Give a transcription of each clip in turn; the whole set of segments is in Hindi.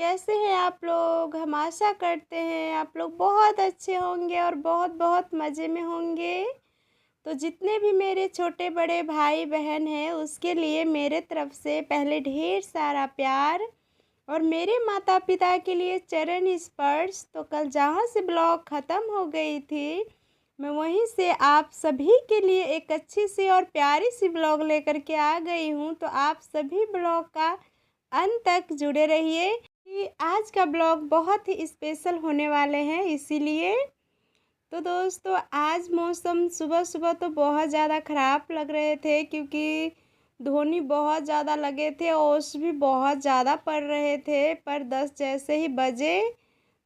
कैसे हैं आप लोग। हम आशा करते हैं आप लोग बहुत अच्छे होंगे और बहुत बहुत मज़े में होंगे। तो जितने भी मेरे छोटे बड़े भाई बहन हैं उसके लिए मेरे तरफ से पहले ढेर सारा प्यार और मेरे माता पिता के लिए चरण स्पर्श। तो कल जहाँ से ब्लॉग ख़त्म हो गई थी मैं वहीं से आप सभी के लिए एक अच्छी सी और प्यारी सी ब्लॉग लेकर के आ गई हूँ। तो आप सभी ब्लॉग का अंत तक जुड़े रहिए कि आज का ब्लॉग बहुत ही स्पेशल होने वाले हैं इसीलिए। तो दोस्तों आज मौसम सुबह सुबह तो बहुत ज़्यादा ख़राब लग रहे थे क्योंकि धोनी बहुत ज़्यादा लगे थे, ओस भी बहुत ज़्यादा पड़ रहे थे। पर 10 जैसे ही बजे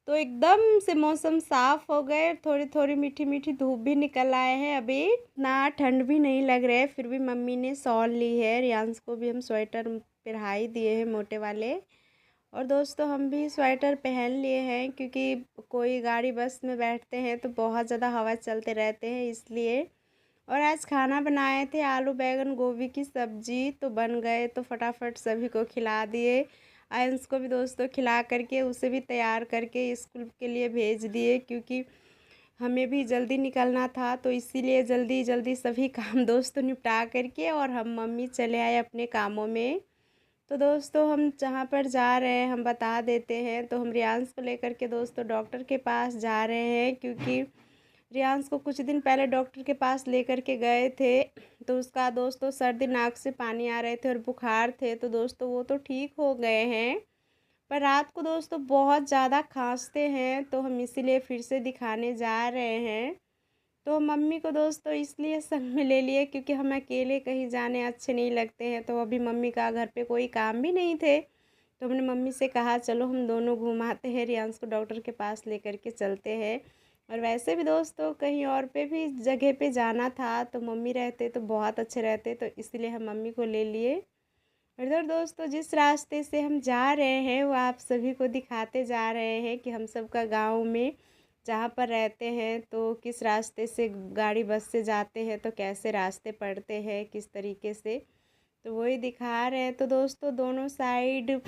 तो एकदम से मौसम साफ़ हो गए, थोड़ी थोड़ी मीठी मीठी धूप भी निकल आए हैं। अभी ना ठंड भी नहीं लग रहा है, फिर भी मम्मी ने शॉल ली है। रियांश को भी हम स्वेटर पहना ही दिए हैं मोटे वाले, और दोस्तों हम भी स्वेटर पहन लिए हैं क्योंकि कोई गाड़ी बस में बैठते हैं तो बहुत ज़्यादा हवा चलते रहते हैं इसलिए। और आज खाना बनाए थे आलू बैंगन गोभी की सब्ज़ी, तो बन गए तो फटाफट सभी को खिला दिए। आयंस को भी दोस्तों खिला करके उसे भी तैयार करके स्कूल के लिए भेज दिए क्योंकि हमें भी जल्दी निकलना था। तो इसीलिए जल्दी जल्दी सभी काम दोस्तों निपटा करके और हम मम्मी चले आए अपने कामों में। तो दोस्तों हम जहाँ पर जा रहे हैं हम बता देते हैं। तो हम रियांश को लेकर के दोस्तों डॉक्टर के पास जा रहे हैं क्योंकि रियांश को कुछ दिन पहले डॉक्टर के पास लेकर के गए थे तो उसका दोस्तों सर्दी नाक से पानी आ रहे थे और बुखार थे। तो दोस्तों वो तो ठीक हो गए हैं, पर रात को दोस्तों बहुत ज़्यादा खांसते हैं तो हम इसीलिए फिर से दिखाने जा रहे हैं। तो मम्मी को दोस्तों इसलिए संग में ले लिए क्योंकि हम अकेले कहीं जाने अच्छे नहीं लगते हैं। तो अभी मम्मी का घर पे कोई काम भी नहीं थे तो हमने मम्मी से कहा चलो हम दोनों घुमाते हैं, रियांश को डॉक्टर के पास लेकर के चलते हैं। और वैसे भी दोस्तों कहीं और पे भी जगह पे जाना था तो मम्मी रहते तो बहुत अच्छे रहते, तो इसलिए हम मम्मी को ले लिए। इधर दोस्तों जिस रास्ते से हम जा रहे हैं वो आप सभी को दिखाते जा रहे हैं कि हम सब का गाँव में जहाँ पर रहते हैं तो किस रास्ते से गाड़ी बस से जाते हैं, तो कैसे रास्ते पड़ते हैं किस तरीके से, तो वही दिखा रहे हैं। तो दोस्तों दोनों साइड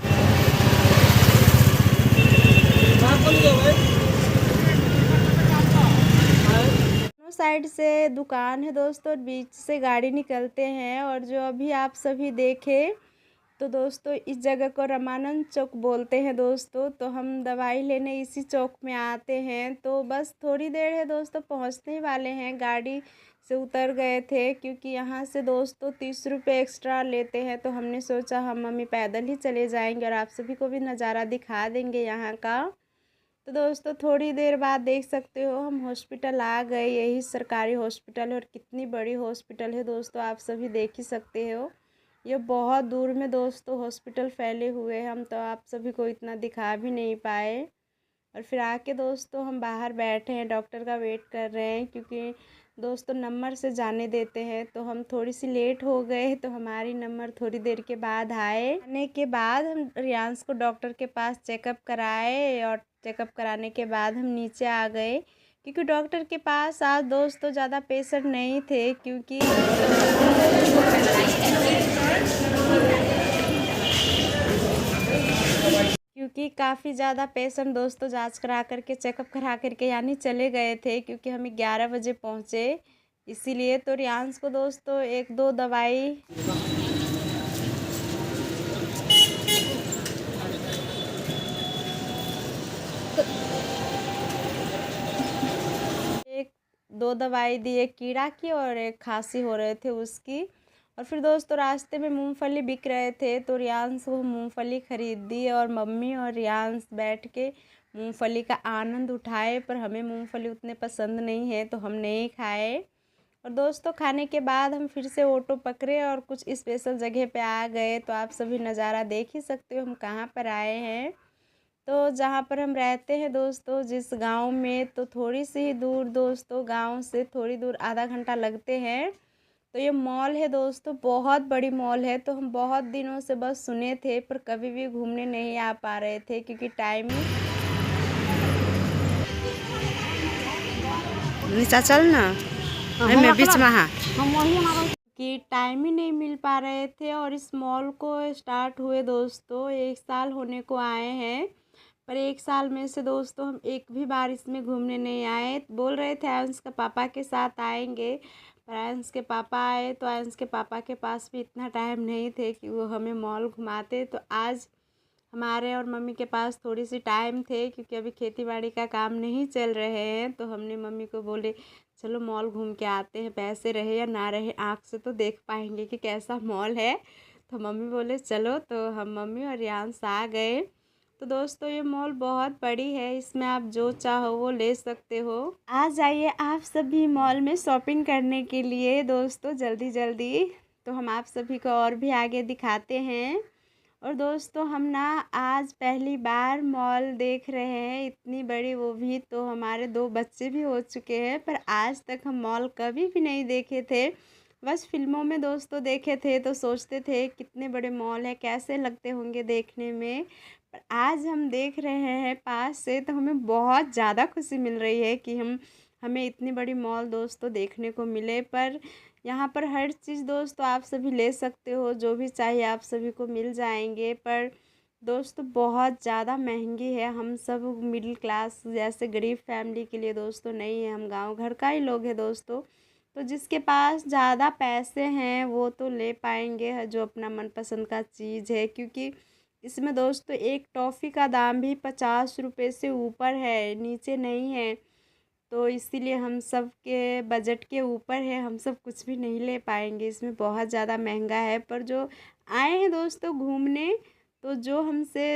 से दुकान है दोस्तों, बीच से गाड़ी निकलते हैं। और जो अभी आप सभी देखे तो दोस्तों इस जगह को रमानंद चौक बोलते हैं दोस्तों। तो हम दवाई लेने इसी चौक में आते हैं। तो बस थोड़ी देर है दोस्तों पहुंचने ही वाले हैं, गाड़ी से उतर गए थे क्योंकि यहाँ से दोस्तों 30 रुपये एक्स्ट्रा लेते हैं। तो हमने सोचा हम मम्मी पैदल ही चले जाएंगे और आप सभी को भी नज़ारा दिखा देंगे यहाँ का। तो दोस्तों थोड़ी देर बाद देख सकते हो हम हॉस्पिटल आ गए, यही सरकारी हॉस्पिटल है और कितनी बड़ी हॉस्पिटल है दोस्तों आप सभी देख ही सकते हो। ये बहुत दूर में दोस्तों हॉस्पिटल फैले हुए हैं, हम तो आप सभी को इतना दिखा भी नहीं पाए। और फिर आके दोस्तों हम बाहर बैठे हैं, डॉक्टर का वेट कर रहे हैं क्योंकि दोस्तों नंबर से जाने देते हैं। तो हम थोड़ी सी लेट हो गए तो हमारी नंबर थोड़ी देर के बाद आने के बाद हम रियांश को डॉक्टर के पास चेकअप कराए और चेकअप कराने के बाद हम नीचे आ गए क्योंकि डॉक्टर के पास आज दोस्तों ज़्यादा पेशेंट नहीं थे क्योंकि काफ़ी ज़्यादा पेशेंट दोस्तों जांच करा करके चेकअप करा करके यानी चले गए थे क्योंकि हम 11 बजे पहुँचे इसीलिए। तो रियांश को दोस्तों 1-2 दवाई दो दवाई दिए, कीड़ा की और एक खांसी हो रहे थे उसकी। और फिर दोस्तों रास्ते में मूंगफली बिक रहे थे तो रियांश को मूंगफली ख़रीद दी और मम्मी और रियांश बैठ के मूंगफली का आनंद उठाए। पर हमें मूंगफली उतने पसंद नहीं है तो हम नहीं खाए। और दोस्तों खाने के बाद हम फिर से ऑटो पकड़े और कुछ स्पेशल जगह पे आ गए। तो आप सभी नज़ारा देख ही सकते हो हम कहाँ पर आए हैं। तो जहाँ पर हम रहते हैं दोस्तों जिस गांव में, तो थोड़ी सी ही दूर दोस्तों गांव से थोड़ी दूर आधा घंटा लगते हैं। तो ये मॉल है दोस्तों, बहुत बड़ी मॉल है। तो हम बहुत दिनों से बस सुने थे पर कभी भी घूमने नहीं आ पा रहे थे क्योंकि टाइम नीचा चल ना मैं बीच में। हाँ क्योंकि टाइम ही नहीं मिल पा रहे थे। और इस मॉल को स्टार्ट हुए दोस्तों 1 साल होने को आए हैं, पर 1 साल में से दोस्तों हम एक भी बार इसमें घूमने नहीं आए। बोल रहे थे अंश के पापा के साथ आएंगे, पर अंश के पापा आए तो अंश के पापा के पास भी इतना टाइम नहीं थे कि वो हमें मॉल घुमाते। तो आज हमारे और मम्मी के पास थोड़ी सी टाइम थे, क्योंकि अभी खेती बाड़ी का काम नहीं चल रहे हैं। तो हमने मम्मी को बोले चलो मॉल घूम के आते हैं, पैसे रहे या ना रहे आँख से तो देख पाएंगे कि कैसा मॉल है। तो मम्मी बोले चलो, तो हम मम्मी और रियांश आ गए। तो दोस्तों ये मॉल बहुत बड़ी है, इसमें आप जो चाहो वो ले सकते हो। आ जाइए आप सभी मॉल में शॉपिंग करने के लिए दोस्तों, जल्दी जल्दी। तो हम आप सभी को और भी आगे दिखाते हैं। और दोस्तों हम ना आज पहली बार मॉल देख रहे हैं, इतनी बड़ी, वो भी तो हमारे 2 बच्चे भी हो चुके हैं, पर आज तक हम मॉल कभी भी नहीं देखे थे। बस फिल्मों में दोस्तों देखे थे, तो सोचते थे कितने बड़े मॉल है, कैसे लगते होंगे देखने में। पर आज हम देख रहे हैं पास से, तो हमें बहुत ज़्यादा खुशी मिल रही है कि हमें इतनी बड़ी मॉल दोस्तों देखने को मिले। पर यहाँ पर हर चीज़ दोस्तों आप सभी ले सकते हो, जो भी चाहिए आप सभी को मिल जाएंगे। पर दोस्तों बहुत ज़्यादा महंगी है, हम सब मिडिल क्लास जैसे गरीब फैमिली के लिए दोस्तों नहीं है, हम गांव घर का ही लोग हैं दोस्तों। तो जिसके पास ज़्यादा पैसे हैं वो तो ले पाएंगे जो अपना मनपसंद का चीज़ है, क्योंकि इसमें दोस्तों एक टॉफ़ी का दाम भी 50 रुपये से ऊपर है, नीचे नहीं है। तो इसीलिए हम सब के बजट के ऊपर है, हम सब कुछ भी नहीं ले पाएंगे, इसमें बहुत ज़्यादा महंगा है। पर जो आए हैं दोस्तों घूमने, तो जो हमसे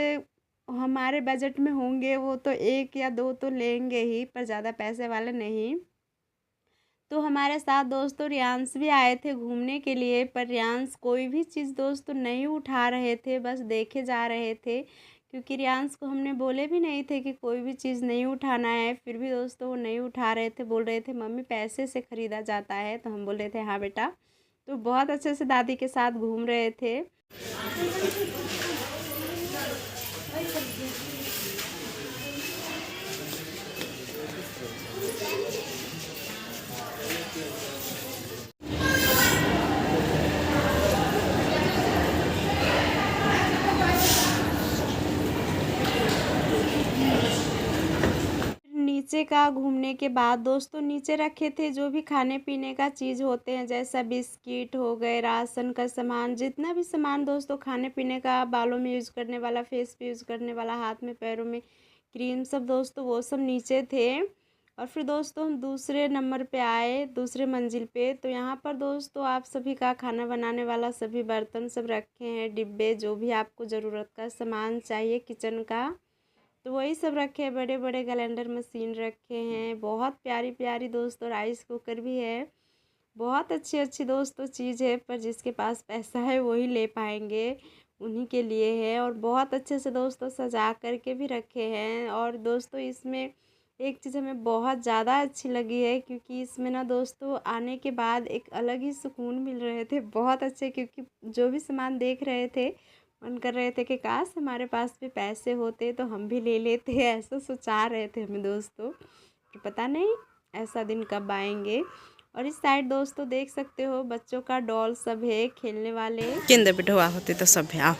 हमारे बजट में होंगे वो तो 1 या 2 तो लेंगे ही, पर ज़्यादा पैसे वाले नहीं। तो हमारे साथ दोस्तों रियांश भी आए थे घूमने के लिए, पर रियांश कोई भी चीज़ दोस्तों नहीं उठा रहे थे, बस देखे जा रहे थे। क्योंकि रियांश को हमने बोले भी नहीं थे कि कोई भी चीज़ नहीं उठाना है, फिर भी दोस्तों वो नहीं उठा रहे थे। बोल रहे थे मम्मी पैसे से ख़रीदा जाता है, तो हम बोल रहे थे हाँ बेटा। तो बहुत अच्छे से दादी के साथ घूम रहे थे। नीचे का घूमने के बाद दोस्तों नीचे रखे थे जो भी खाने पीने का चीज़ होते हैं, जैसा बिस्किट हो गए, राशन का सामान, जितना भी सामान दोस्तों खाने पीने का, बालों में यूज़ करने वाला, फेस पे यूज़ करने वाला, हाथ में पैरों में क्रीम, सब दोस्तों वो सब नीचे थे। और फिर दोस्तों हम दूसरे नंबर पे आए, दूसरे मंजिल पे। तो यहाँ पर दोस्तों आप सभी का खाना बनाने वाला सभी बर्तन सब रखे हैं, डिब्बे, जो भी आपको ज़रूरत का सामान चाहिए किचन का, तो वही सब रखे हैं। बड़े बड़े ग्राइंडर मशीन रखे हैं, बहुत प्यारी प्यारी दोस्तों राइस कुकर भी है। बहुत अच्छी अच्छी दोस्तों चीज़ है, पर जिसके पास पैसा है वही ले पाएंगे, उन्हीं के लिए है। और बहुत अच्छे से दोस्तों सजा करके भी रखे हैं। और दोस्तों इसमें एक चीज़ हमें बहुत ज़्यादा अच्छी लगी है, क्योंकि इसमें ना दोस्तों आने के बाद एक अलग ही सुकून मिल रहे थे, बहुत अच्छे। क्योंकि जो भी सामान देख रहे थे मन कर रहे थे कि काश हमारे पास भी पैसे होते तो हम भी ले लेते, ऐसा सोचा रहे थे हमें दोस्तों। तो पता नहीं ऐसा दिन कब आएंगे। और इस साइड दोस्तों देख सकते हो बच्चों का डॉल सब है, खेलने वाले केंद्र बिठवा होते तो सब है। आओ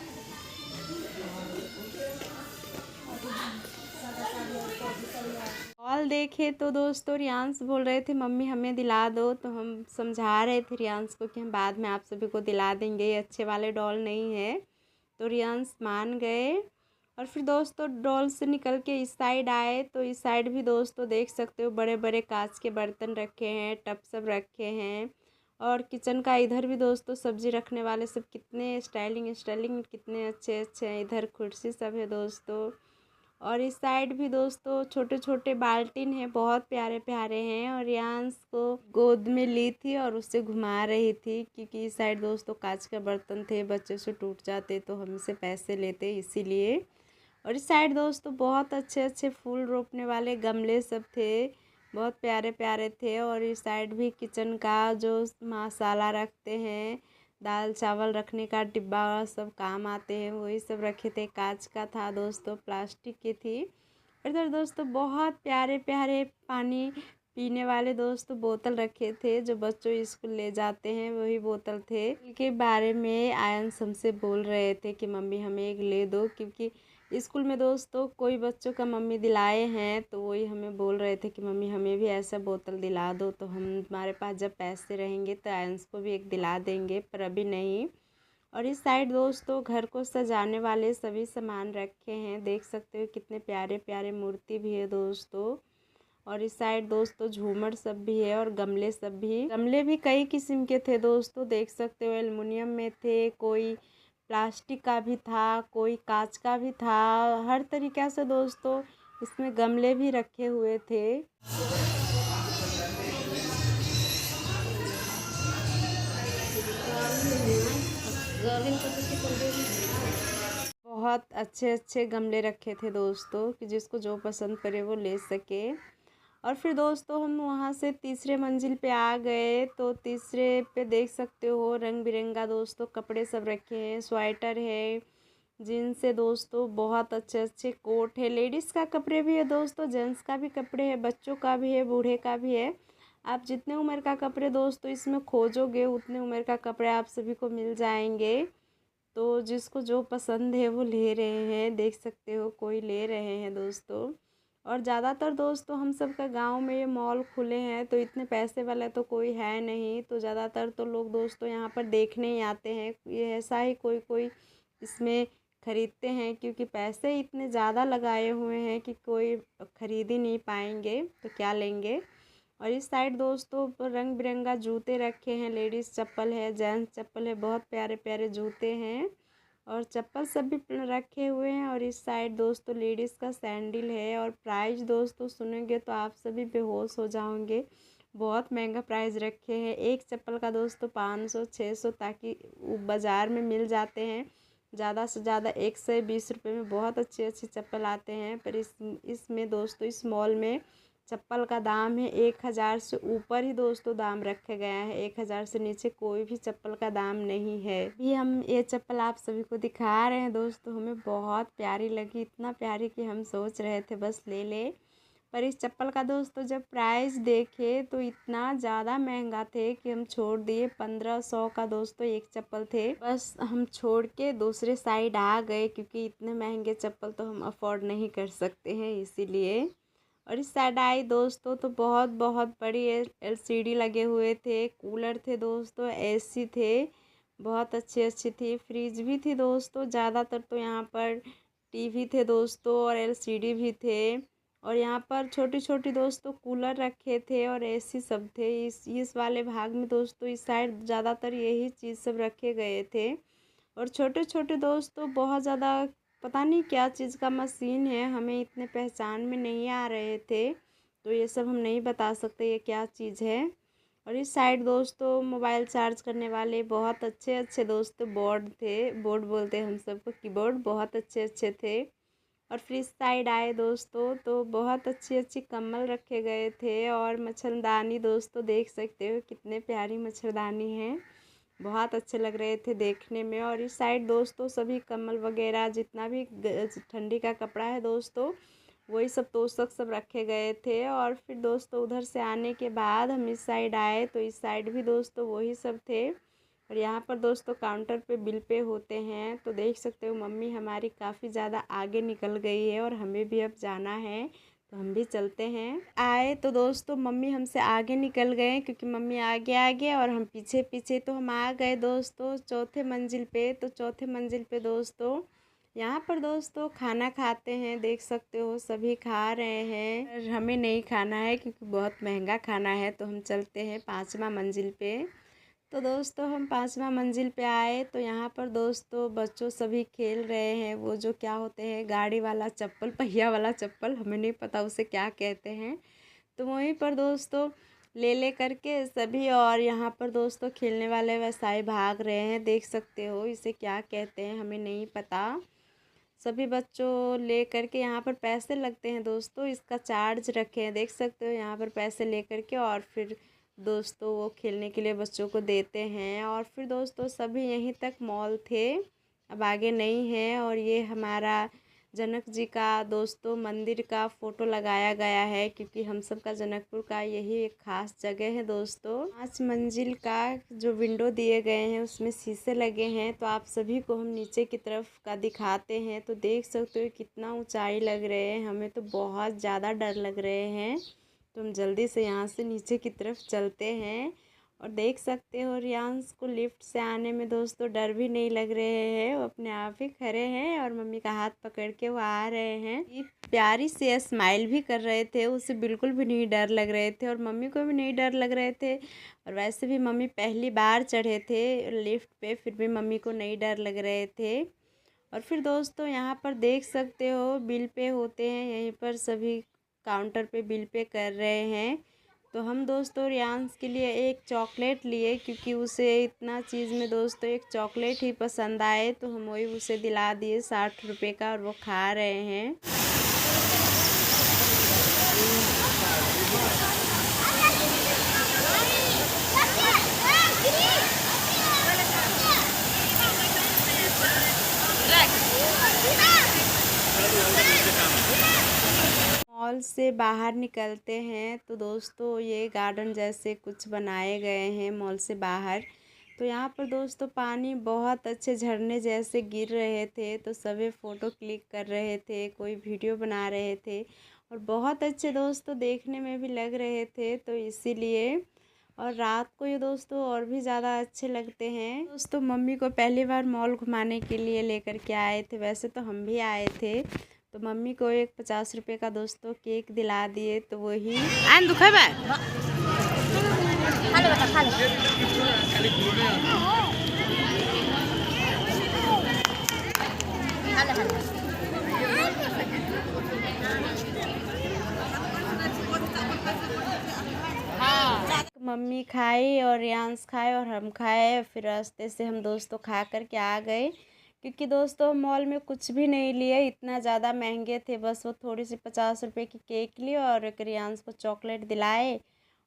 डॉल देखे तो दोस्तों रियांश बोल रहे थे मम्मी हमें दिला दो, तो हम समझा रहे थे रियांश को कि हम बाद में आप सभी को दिला देंगे, ये अच्छे वाले डॉल नहीं है। तो रियांश मान गए। और फिर दोस्तों डॉल से निकल के इस साइड आए, तो इस साइड भी दोस्तों देख सकते हो बड़े बड़े कांच के बर्तन रखे हैं, टब सब रखे हैं। और किचन का इधर भी दोस्तों सब्जी रखने वाले सब कितने स्टाइलिंग स्टाइलिंग कितने अच्छे अच्छे हैं, इधर कुर्सी सब है दोस्तों। और इस साइड भी दोस्तों छोटे छोटे बाल्टीन हैं, बहुत प्यारे प्यारे हैं। और रियांश को गोद में ली थी और उससे घुमा रही थी, क्योंकि इस साइड दोस्तों कांच के बर्तन थे, बच्चे से टूट जाते तो हमसे पैसे लेते इसीलिए। और इस साइड दोस्तों बहुत अच्छे अच्छे फूल रोपने वाले गमले सब थे, बहुत प्यारे प्यारे थे। और इस साइड भी किचन का जो मसाला रखते हैं, दाल चावल रखने का डिब्बा सब काम आते हैं, वही सब रखे थे। कांच का था दोस्तों, प्लास्टिक की थी। इधर दोस्तों बहुत प्यारे प्यारे पानी पीने वाले दोस्तों बोतल रखे थे, जो बच्चों स्कूल ले जाते हैं वही बोतल थे। के बारे में आयंस हमसे बोल रहे थे कि मम्मी हमें एक ले दो, क्योंकि स्कूल में दोस्तों कोई बच्चों का मम्मी दिलाए हैं, तो वही हमें बोल रहे थे कि मम्मी हमें भी ऐसा बोतल दिला दो। तो हमारे पास जब पैसे रहेंगे तो आयंस को भी एक दिला देंगे, पर अभी नहीं। और इस साइड दोस्तों घर को सजाने वाले सभी सामान रखे हैं, देख सकते हो कितने प्यारे प्यारे मूर्ति भी है दोस्तों। और इस साइड दोस्तों झूमर सब भी है और गमले सब भी। गमले भी कई किस्म के थे दोस्तों, देख सकते हो एल्युमिनियम में थे, कोई प्लास्टिक का भी था, कोई कांच का भी था। हर तरीक़े से दोस्तों इसमें गमले भी रखे हुए थे। बहुत अच्छे अच्छे गमले रखे थे दोस्तों कि जिसको जो पसंद करे वो ले सके। और फिर दोस्तों हम वहाँ से तीसरे मंजिल पे आ गए, तो तीसरे पे देख सकते हो रंग बिरंगा दोस्तों कपड़े सब रखे हैं, स्वेटर है, जीन्स है दोस्तों, बहुत अच्छे अच्छे कोट है, लेडीज़ का कपड़े भी है दोस्तों, जेंट्स का भी कपड़े है, बच्चों का भी है, बूढ़े का भी है। आप जितने उम्र का कपड़े दोस्तों इसमें खोजोगे उतने उम्र का कपड़े आप सभी को मिल जाएंगे। तो जिसको जो पसंद है वो ले रहे हैं, देख सकते हो कोई ले रहे हैं दोस्तों। और ज़्यादातर दोस्तों हम सब का गांव में ये मॉल खुले हैं, तो इतने पैसे वाला तो कोई है नहीं, तो ज़्यादातर तो लोग दोस्तों यहाँ पर देखने ही आते हैं। ये ऐसा ही कोई कोई इसमें ख़रीदते हैं, क्योंकि पैसे इतने ज़्यादा लगाए हुए हैं कि कोई ख़रीद ही नहीं पाएंगे तो क्या लेंगे। और इस साइड दोस्तों रंग बिरंगा जूते रखे हैं, लेडीज़ चप्पल है, जेंट्स चप्पल है, बहुत प्यारे प्यारे जूते हैं और चप्पल सब भी रखे हुए हैं। और इस साइड दोस्तों लेडीज़ का सैंडल है। और प्राइस दोस्तों सुनेंगे तो आप सभी बेहोश हो जाओगे, बहुत महंगा प्राइस रखे हैं। एक चप्पल का दोस्तों 500 600 ताकि बाज़ार में मिल जाते हैं ज़्यादा से ज़्यादा 120 रुपये में बहुत अच्छे अच्छे चप्पल आते हैं। पर इसमें दोस्तों इस मॉल में चप्पल का दाम है 1000 से ऊपर ही दोस्तों दाम रखा गया है, 1000 से नीचे कोई भी चप्पल का दाम नहीं है। भी हम ये चप्पल आप सभी को दिखा रहे हैं दोस्तों, हमें बहुत प्यारी लगी, इतना प्यारी कि हम सोच रहे थे बस ले ले। पर इस चप्पल का दोस्तों जब प्राइस देखे तो इतना ज़्यादा महंगा थे कि हम छोड़ दिए। 1500 का दोस्तों एक चप्पल थे, बस हम छोड़ के दूसरे साइड आ गए, क्योंकि इतने महंगे चप्पल तो हम अफोर्ड नहीं कर सकते हैं इसीलिए। और इस साइड आई दोस्तों तो बहुत बहुत बड़ी LCD लगे हुए थे, कूलर थे दोस्तों, AC थे, बहुत अच्छी अच्छी थी, फ्रिज भी थी दोस्तों। ज़्यादातर तो यहाँ पर TV थे दोस्तों और LCD भी थे। और यहाँ पर छोटी छोटी दोस्तों कूलर रखे थे और AC सब थे। इस वाले भाग में दोस्तों इस साइड ज़्यादातर यही चीज़ सब रखे गए थे। और छोटे छोटे दोस्तों बहुत ज़्यादा पता नहीं क्या चीज़ का मशीन है, हमें इतने पहचान में नहीं आ रहे थे, तो ये सब हम नहीं बता सकते ये क्या चीज़ है। और इस साइड दोस्तों मोबाइल चार्ज करने वाले बहुत अच्छे अच्छे दोस्तों बोर्ड थे, बोर्ड बोलते हैं हम सबको, कीबोर्ड बहुत अच्छे अच्छे थे। और फिर इस साइड आए दोस्तों तो बहुत अच्छी अच्छी कम्बल रखे गए थे और मच्छरदानी दोस्तों देख सकते हो कितने प्यारी मच्छरदानी है, बहुत अच्छे लग रहे थे देखने में। और इस साइड दोस्तों सभी कम्बल वगैरह जितना भी ठंडी का कपड़ा है दोस्तों वही सब तोशक सब रखे गए थे। और फिर दोस्तों उधर से आने के बाद हम इस साइड आए तो इस साइड भी दोस्तों वही सब थे। और यहाँ पर दोस्तों काउंटर पे बिल पे होते हैं, तो देख सकते हो मम्मी हमारी काफ़ी ज़्यादा आगे निकल गई है और हमें भी अब जाना है, तो हम भी चलते हैं। आए तो दोस्तों मम्मी हमसे आगे निकल गए, क्योंकि मम्मी आगे आगे और हम पीछे पीछे, तो हम आ गए दोस्तों चौथे मंजिल पे। तो चौथे मंजिल पे दोस्तों यहाँ पर दोस्तों खाना खाते हैं, देख सकते हो सभी खा रहे हैं, पर हमें नहीं खाना है क्योंकि बहुत महंगा खाना है। तो हम चलते हैं 5वां मंजिल पे। तो दोस्तों हम 5वां मंजिल पे आए तो यहाँ पर दोस्तों बच्चों सभी खेल रहे हैं, वो जो क्या होते हैं गाड़ी वाला चप्पल, पहिया वाला चप्पल, हमें नहीं पता उसे क्या कहते हैं। तो वहीं पर दोस्तों ले ले करके सभी, और यहाँ पर दोस्तों खेलने वाले वैसाई भाग रहे हैं, देख सकते हो इसे क्या कहते हैं हमें नहीं पता। सभी बच्चों ले करके, यहाँ पर पैसे लगते हैं दोस्तों, इसका चार्ज रखे हैं, देख सकते हो यहाँ पर पैसे ले करके और फिर दोस्तों वो खेलने के लिए बच्चों को देते हैं। और फिर दोस्तों सभी यहीं तक मॉल थे, अब आगे नहीं है। और ये हमारा जनक जी का दोस्तों मंदिर का फ़ोटो लगाया गया है, क्योंकि हम सब का जनकपुर का यही एक ख़ास जगह है दोस्तों। 5 मंजिल का जो विंडो दिए गए हैं उसमें शीशे लगे हैं। तो आप सभी को हम नीचे की तरफ का दिखाते हैं, तो देख सकते हो कितना ऊंचाई लग रहे हैं। हमें तो बहुत ज़्यादा डर लग रहे हैं, तो हम जल्दी से यहाँ से नीचे की तरफ चलते हैं। और देख सकते हो रियांश को लिफ्ट से आने में दोस्तों डर भी नहीं लग रहे हैं, वो अपने आप ही खड़े हैं और मम्मी का हाथ पकड़ के वो आ रहे हैं। ये प्यारी से स्माइल भी कर रहे थे, उसे बिल्कुल भी नहीं डर लग रहे थे और मम्मी को भी नहीं डर लग रहे थे। और वैसे भी मम्मी पहली बार चढ़े थे लिफ्ट पे, फिर भी मम्मी को नहीं डर लग रहे थे। और फिर दोस्तों यहाँ पर देख सकते हो बिल पे होते हैं, यहीं पर सभी काउंटर पे बिल पे कर रहे हैं। तो हम दोस्तों रियांश के लिए एक चॉकलेट लिए, क्योंकि उसे इतना चीज़ में दोस्तों एक चॉकलेट ही पसंद आए, तो हम वही उसे दिला दिए 60 रुपये का, और वो खा रहे हैं। मॉल से बाहर निकलते हैं तो दोस्तों ये गार्डन जैसे कुछ बनाए गए हैं मॉल से बाहर। तो यहाँ पर दोस्तों पानी बहुत अच्छे झरने जैसे गिर रहे थे, तो सभी फ़ोटो क्लिक कर रहे थे, कोई वीडियो बना रहे थे और बहुत अच्छे दोस्तों देखने में भी लग रहे थे, तो इसीलिए। और रात को ये दोस्तों और भी ज़्यादा अच्छे लगते हैं। दोस्तों मम्मी को पहली बार मॉल घुमाने के लिए लेकर के आए थे, वैसे तो हम भी आए थे। तो मम्मी को एक 50 रुपये का दोस्तों केक दिला दिए, तो वही आन दुखे बा मम्मी खाई और रियांश खाए और हम खाए। फिर रास्ते से हम दोस्तों खा कर के आ गए, क्योंकि दोस्तों मॉल में कुछ भी नहीं लिए, इतना ज़्यादा महंगे थे। बस वो थोड़ी सी 50 रुपये की केक ली और एक रियांश को चॉकलेट दिलाए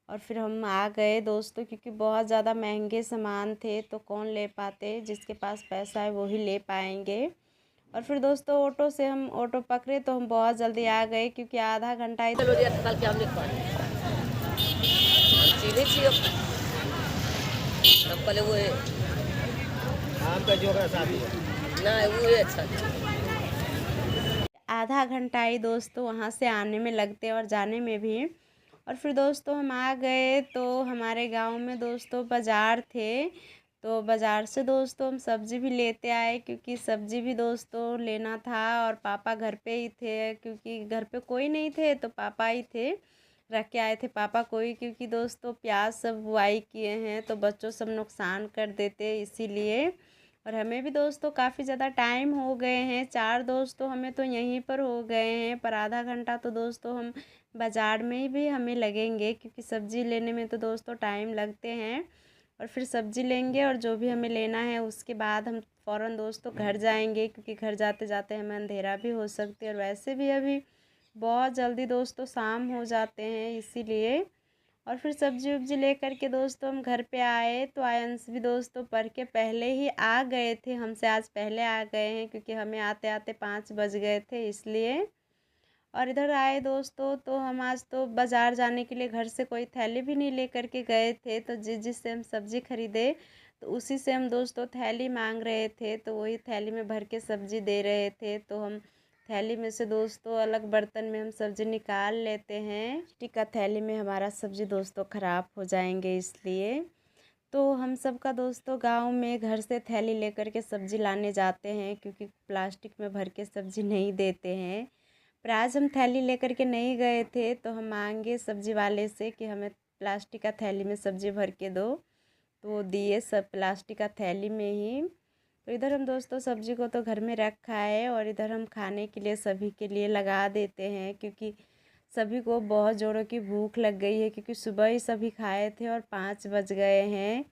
और फिर हम आ गए दोस्तों, क्योंकि बहुत ज़्यादा महंगे सामान थे, तो कौन ले पाते, जिसके पास पैसा है वही ले पाएंगे। और फिर दोस्तों ऑटो से हम ऑटो पकड़े तो हम बहुत जल्दी आ गए, क्योंकि आधा घंटा ही आधा घंटा ही दोस्तों वहाँ से आने में लगते और जाने में भी। और फिर दोस्तों हम आ गए, तो हमारे गांव में दोस्तों बाज़ार थे, तो बाज़ार से दोस्तों हम सब्ज़ी भी लेते आए, क्योंकि सब्ज़ी भी दोस्तों लेना था। और पापा घर पे ही थे, क्योंकि घर पे कोई नहीं थे, तो पापा ही थे, रख के आए थे पापा को ही, क्योंकि दोस्तों प्याज सब बुआई किए हैं तो बच्चों सब नुकसान कर देते, इसीलिए। और हमें भी दोस्तों काफ़ी ज़्यादा टाइम हो गए हैं, 4 दोस्तों हमें तो यहीं पर हो गए हैं, पर आधा घंटा तो दोस्तों हम बाज़ार में भी हमें लगेंगे, क्योंकि सब्ज़ी लेने में तो दोस्तों टाइम लगते हैं। और फिर सब्ज़ी लेंगे और जो भी हमें लेना है उसके बाद हम फ़ौरन दोस्तों घर जाएंगे, क्योंकि घर जाते जाते हमें अंधेरा भी हो सकती है, और वैसे भी अभी बहुत जल्दी दोस्तों शाम हो जाते हैं, इसीलिए। और फिर सब्जी उब्जी लेकर के दोस्तों हम घर पे आए, तो आयंस भी दोस्तों पढ़ के पहले ही आ गए थे, हमसे आज पहले आ गए हैं, क्योंकि हमें आते आते 5 बज गए थे, इसलिए। और इधर आए दोस्तों, तो हम आज तो बाज़ार जाने के लिए घर से कोई थैली भी नहीं लेकर के गए थे, तो जिससे हम सब्ज़ी खरीदे तो उसी से हम दोस्तों थैली मांग रहे थे, तो वही थैली में भर के सब्ज़ी दे रहे थे। तो हम थैली में से दोस्तों अलग बर्तन में हम सब्ज़ी निकाल लेते हैं, प्लास्टिक का थैली में हमारा सब्ज़ी दोस्तों ख़राब हो जाएंगे, इसलिए। तो हम सब का दोस्तों गांव में घर से थैली लेकर के सब्ज़ी लाने जाते हैं, क्योंकि प्लास्टिक में भर के सब्ज़ी नहीं देते हैं। पर आज हम थैली लेकर के नहीं गए थे, तो हम मांगे सब्ज़ी वाले से कि हमें प्लास्टिक का थैली में सब्ज़ी भर के दो, तो वो दिए सब प्लास्टिक का थैली में ही। तो इधर हम दोस्तों सब्ज़ी को तो घर में रखा है, और इधर हम खाने के लिए सभी के लिए लगा देते हैं, क्योंकि सभी को बहुत ज़ोरों की भूख लग गई है, क्योंकि सुबह ही सभी खाए थे और 5 बज गए हैं।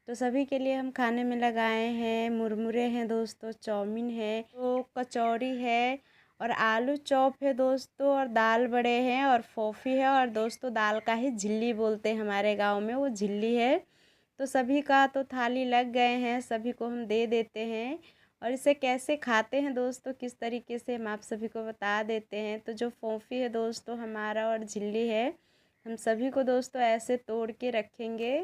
तो सभी के लिए हम खाने में लगाए हैं, मुरमुरे हैं दोस्तों, चाउमीन है, तो कचौड़ी है और आलू चॉप है दोस्तों, और दाल बड़े हैं और फोफी है, और दोस्तों दाल का ही झिल्ली बोलते हैं हमारे गांव में, वो झिल्ली है। तो सभी का तो थाली लग गए हैं, सभी को हम दे देते हैं। और इसे कैसे खाते हैं दोस्तों, किस तरीके से हम आप सभी को बता देते हैं। तो जो फोफी है दोस्तों हमारा और झिल्ली है, हम सभी को दोस्तों ऐसे तोड़ के रखेंगे।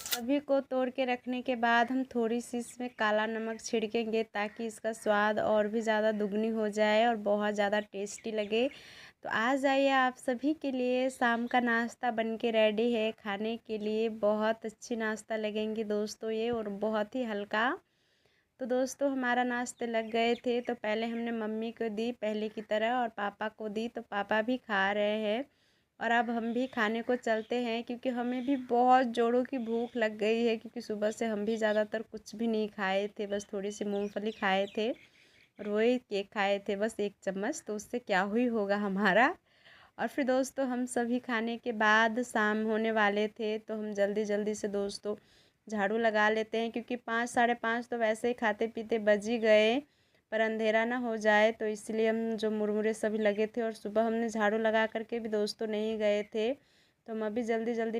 सभी को तोड़ के रखने के बाद हम थोड़ी सी इसमें काला नमक छिड़केंगे ताकि इसका स्वाद और भी ज़्यादा दुगनी हो जाए और बहुत ज़्यादा टेस्टी लगे। तो आ जाइए, आप सभी के लिए शाम का नाश्ता बन के रेडी है खाने के लिए। बहुत अच्छी नाश्ता लगेंगी दोस्तों ये, और बहुत ही हल्का। तो दोस्तों हमारा नाश्ते लग गए थे, तो पहले हमने मम्मी को दी पहले की तरह और पापा को दी, तो पापा भी खा रहे हैं। और अब हम भी खाने को चलते हैं क्योंकि हमें भी बहुत जोरों की भूख लग गई है, क्योंकि सुबह से हम भी ज़्यादातर कुछ भी नहीं खाए थे, बस थोड़ी सी मूंगफली खाए थे और वही केक खाए थे बस 1 चम्मच, तो उससे क्या हुई होगा हमारा। और फिर दोस्तों हम सभी खाने के बाद शाम होने वाले थे, तो हम जल्दी जल्दी से दोस्तों झाड़ू लगा लेते हैं, क्योंकि 5 साढ़े 5 तो वैसे ही खाते पीते बज ही गए, पर अंधेरा ना हो जाए, तो इसलिए हम जो मुरमुरे सभी लगे थे और सुबह हमने झाड़ू लगा करके भी दोस्तों नहीं गए थे, तो हम अभी जल्दी जल्दी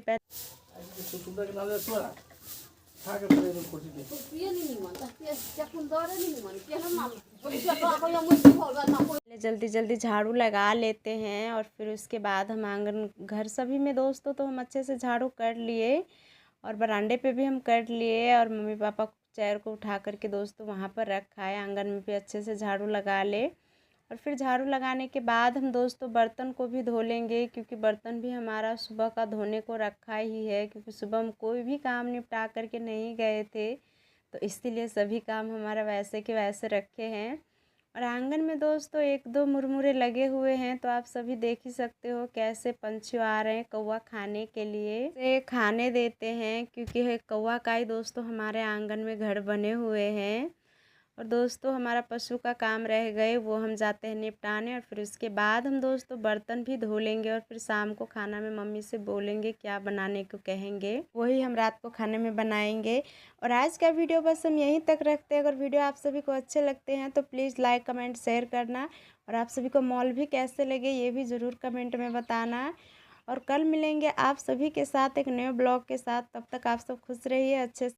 जल्दी जल्दी झाड़ू लगा लेते हैं। और फिर उसके बाद हम आंगन घर सभी में दोस्तों तो हम अच्छे से झाड़ू कर लिए, और बरामदे पे भी हम कर लिए, और मम्मी पापा चेयर को उठा करके दोस्तों वहाँ पर रखा है। आंगन में भी अच्छे से झाड़ू लगा ले, और फिर झाड़ू लगाने के बाद हम दोस्तों बर्तन को भी धो लेंगे, क्योंकि बर्तन भी हमारा सुबह का धोने को रखा ही है, क्योंकि सुबह हम कोई भी काम निपटा करके नहीं गए थे, तो इसीलिए सभी काम हमारा वैसे के वैसे रखे हैं। और आंगन में दोस्तों 1-2 मुरमुरे लगे हुए हैं, तो आप सभी देख ही सकते हो कैसे पंछी आ रहे हैं कौवा खाने के लिए। इसे खाने देते हैं, क्योंकि कौवा का ही दोस्तों हमारे आंगन में घर बने हुए हैं। और दोस्तों हमारा पशु का काम रह गए, वो हम जाते हैं निपटाने, और फिर उसके बाद हम दोस्तों बर्तन भी धो लेंगे, और फिर शाम को खाना में मम्मी से बोलेंगे क्या बनाने को कहेंगे, वही हम रात को खाने में बनाएंगे। और आज का वीडियो बस हम यहीं तक रखते हैं। अगर वीडियो आप सभी को अच्छे लगते हैं तो प्लीज़ लाइक कमेंट शेयर करना, और आप सभी को मॉल भी कैसे लगे ये भी ज़रूर कमेंट में बताना। और कल मिलेंगे आप सभी के साथ एक नए ब्लॉग के साथ, तब तक आप सब खुश रहिए, अच्छे